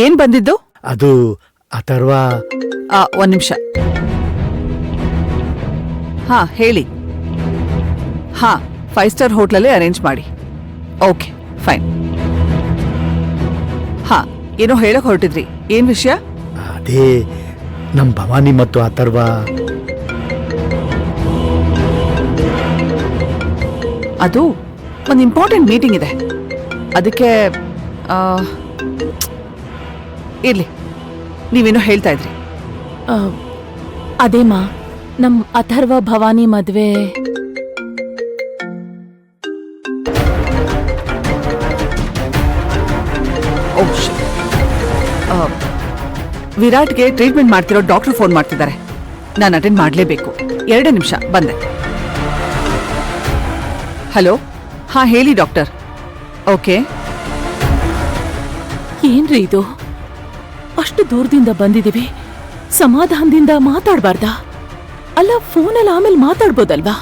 ಏನ್ ಬಂದಿದ್ದು? ಅದು ಅಥರ್ವ. ಒಂದ್ ನಿಮಿಷ. ಹಾ ಹೇಳಿ. ಹಾ 5 ಸ್ಟಾರ್ ಹೋಟ್ಲಲ್ಲೇ ಅರೇಂಜ್ ಮಾಡಿ. Okay fine. ಹಾ ಏನೋ ಹೇಳಕ್ ಹೊರಟಿದ್ರಿ, ಏನ್ ವಿಷಯ? ಅದೇ ನಮ್ ಭವಾನಿ ಮತ್ತು ಅಥರ್ವ. ಅದು ಒಂದು ಇಂಪಾರ್ಟೆಂಟ್ ಮೀಟಿಂಗ್ ಇದೆ, ಅದಕ್ಕೆ ಇರ್ಲಿ. ನೀವೇನೋ ಹೇಳ್ತಾ ಇದ್ರಿ. ಅದೇಮಾ, ನಮ್ ಅಥರ್ವ ಭವಾನಿ ಮದ್ವೆ. ವಿರಾಟ್ಗೆ ಟ್ರೀಟ್ಮೆಂಟ್ ಮಾಡ್ತಿರೋ ಡಾಕ್ಟರ್ ಫೋನ್ ಮಾಡ್ತಿದ್ದಾರೆ. ನಾನು ಅಟೆಂಡ್ ಮಾಡಲೇಬೇಕು. 2 ನಿಮಿಷ ಬಂದೆ. ಹಲೋ. ಹಾ ಹೇಳಿ ಡಾಕ್ಟರ್. ಓಕೆ. ಏನ್ರಿ ಇದು? ಅಷ್ಟು ದೂರದಿಂದ ಬಂದಿದೀವಿ, ಸಮಾಧಾನದಿಂದ ಮಾತಾಡ್ಬಾರ್ದಾ? ಅಲ್ಲ, ಫೋನಲ್ಲಿ ಆಮೇಲೆ ಮಾತಾಡ್ಬೋದಲ್ವಾ?